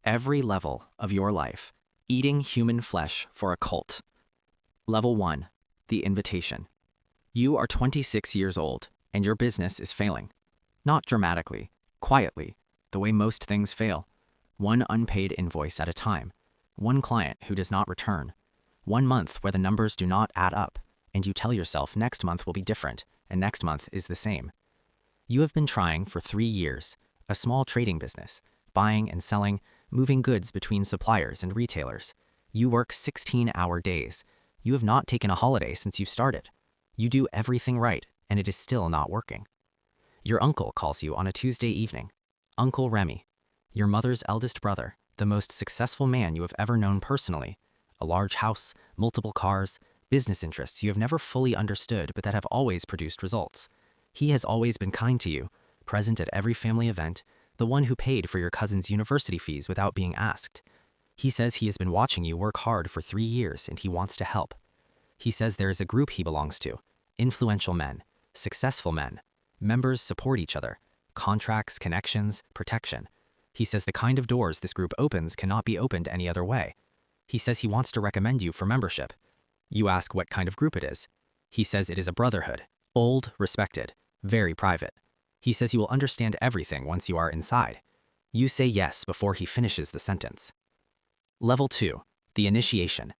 Every level of your life, eating human flesh for a cult. Level 1, the invitation. You are 26 years old, and your business is failing. Not dramatically, quietly, the way most things fail. One unpaid invoice at a time. One client who does not return. 1 month where the numbers do not add up, and you tell yourself next month will be different, and next month is the same. You have been trying for 3 years, a small trading business, buying and selling, moving goods between suppliers and retailers. You work 16-hour days. You have not taken a holiday since you started. You do everything right, and it is still not working. Your uncle calls you on a Tuesday evening. Uncle Remy, your mother's eldest brother, the most successful man you have ever known personally. A large house, multiple cars, business interests you have never fully understood but that have always produced results. He has always been kind to you, present at every family event, the one who paid for your cousin's university fees without being asked. He says he has been watching you work hard for 3 years and he wants to help. He says there is a group he belongs to, influential men, successful men. Members support each other, contracts, connections, protection. He says the kind of doors this group opens cannot be opened any other way. He says he wants to recommend you for membership. You ask what kind of group it is. He says it is a brotherhood, old, respected, very private. He says you will understand everything once you are inside. You say yes before he finishes the sentence. Level 2, the initiation.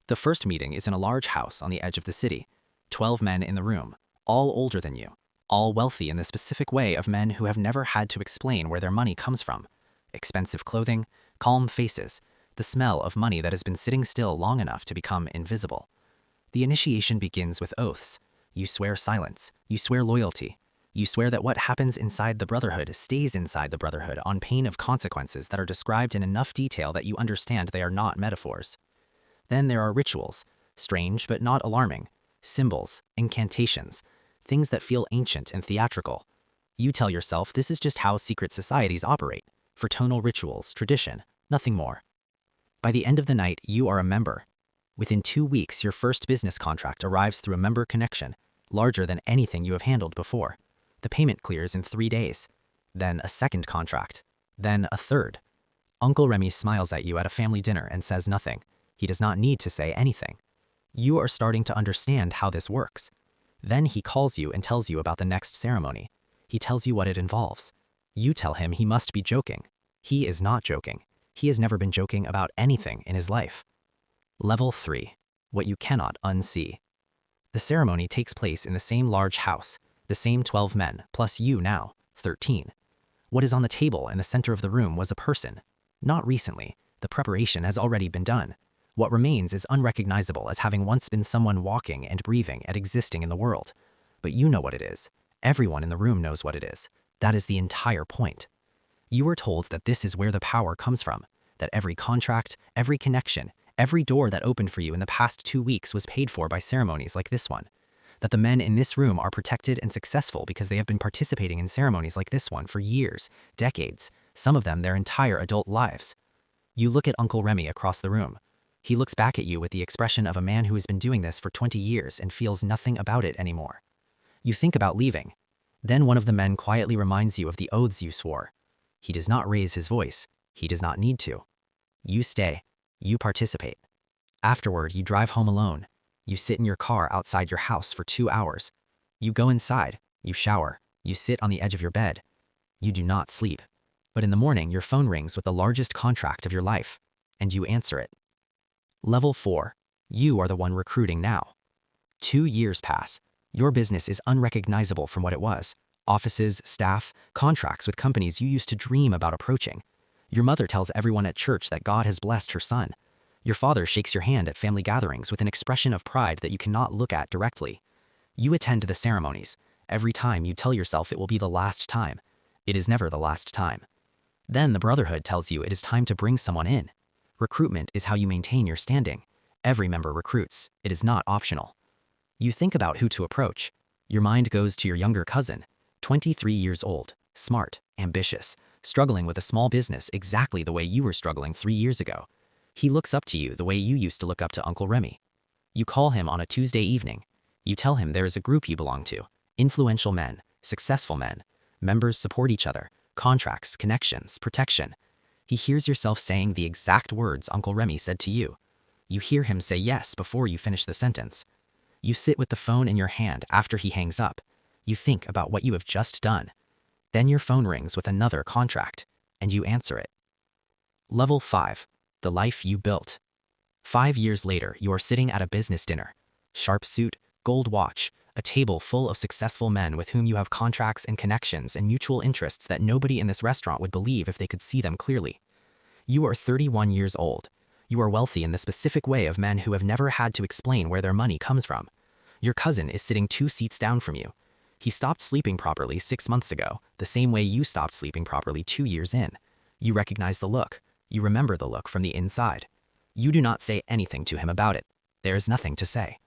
The first meeting is in a large house on the edge of the city. 12 men in the room, all older than you, all wealthy in the specific way of men who have never had to explain where their money comes from. Expensive clothing, calm faces, the smell of money that has been sitting still long enough to become invisible. The initiation begins with oaths. You swear silence, you swear loyalty. You swear that what happens inside the brotherhood stays inside the brotherhood on pain of consequences that are described in enough detail that you understand they are not metaphors. Then there are rituals, strange but not alarming, symbols, incantations, things that feel ancient and theatrical. You tell yourself this is just how secret societies operate, fraternal rituals, tradition, nothing more. By the end of the night, you are a member. Within 2 weeks, your first business contract arrives through a member connection, larger than anything you have handled before. The payment clears in 3 days. Then a second contract. Then a third. Uncle Remy smiles at you at a family dinner and says nothing. He does not need to say anything. You are starting to understand how this works. Then he calls you and tells you about the next ceremony. He tells you what it involves. You tell him he must be joking. He is not joking. He has never been joking about anything in his life. Level 3, what you cannot unsee. The ceremony takes place in the same large house, the same 12 men, plus you now, 13. What is on the table in the center of the room was a person. Not recently, the preparation has already been done. What remains is unrecognizable as having once been someone walking and breathing and existing in the world. But you know what it is. Everyone in the room knows what it is. That is the entire point. You were told that this is where the power comes from, that every contract, every connection, every door that opened for you in the past 2 weeks was paid for by ceremonies like this one. That the men in this room are protected and successful because they have been participating in ceremonies like this one for years, decades, some of them their entire adult lives. You look at Uncle Remy across the room. He looks back at you with the expression of a man who has been doing this for 20 years and feels nothing about it anymore. You think about leaving. Then one of the men quietly reminds you of the oaths you swore. He does not raise his voice. He does not need to. You stay. You participate. Afterward, you drive home alone. You sit in your car outside your house for 2 hours. You go inside. You shower. You sit on the edge of your bed. You do not sleep. But in the morning, your phone rings with the largest contract of your life, and you answer it. Level 4. You are the one recruiting now. 2 years pass. Your business is unrecognizable from what it was. Offices, staff, contracts with companies you used to dream about approaching. Your mother tells everyone at church that God has blessed her son. Your father shakes your hand at family gatherings with an expression of pride that you cannot look at directly. You attend the ceremonies. Every time you tell yourself it will be the last time. It is never the last time. Then the brotherhood tells you it is time to bring someone in. Recruitment is how you maintain your standing. Every member recruits. It is not optional. You think about who to approach. Your mind goes to your younger cousin, 23 years old, smart, ambitious, struggling with a small business exactly the way you were struggling 3 years ago. He looks up to you the way you used to look up to Uncle Remy. You call him on a Tuesday evening. You tell him there is a group you belong to, influential men, successful men. Members support each other, contracts, connections, protection. He hears yourself saying the exact words Uncle Remy said to you. You hear him say yes before you finish the sentence. You sit with the phone in your hand after he hangs up. You think about what you have just done. Then your phone rings with another contract, and you answer it. Level 5. The life you built. 5 years later, you are sitting at a business dinner. Sharp suit, gold watch, a table full of successful men with whom you have contracts and connections and mutual interests that nobody in this restaurant would believe if they could see them clearly. You are 31 years old. You are wealthy in the specific way of men who have never had to explain where their money comes from. Your cousin is sitting 2 seats down from you. He stopped sleeping properly 6 months ago, the same way you stopped sleeping properly 2 years in. You recognize the look. You remember the look from the inside. You do not say anything to him about it. There is nothing to say.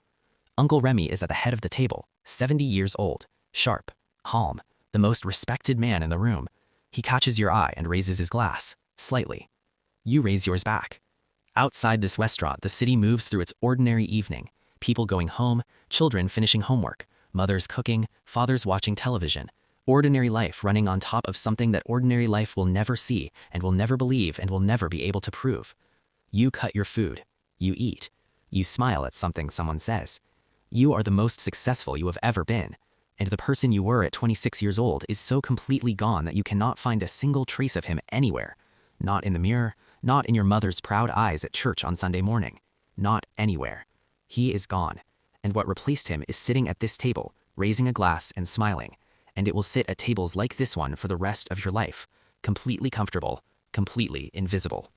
Uncle Remy is at the head of the table, 70 years old, sharp, calm, the most respected man in the room. He catches your eye and raises his glass, slightly. You raise yours back. Outside this restaurant, the city moves through its ordinary evening. People going home, children finishing homework, mothers cooking, fathers watching television. Ordinary life running on top of something that ordinary life will never see and will never believe and will never be able to prove. You cut your food. You eat. You smile at something someone says. You are the most successful you have ever been. And the person you were at 26 years old is so completely gone that you cannot find a single trace of him anywhere. Not in the mirror, not in your mother's proud eyes at church on Sunday morning. Not anywhere. He is gone. And what replaced him is sitting at this table, raising a glass and smiling. And it will sit at tables like this one for the rest of your life, completely comfortable, completely invisible.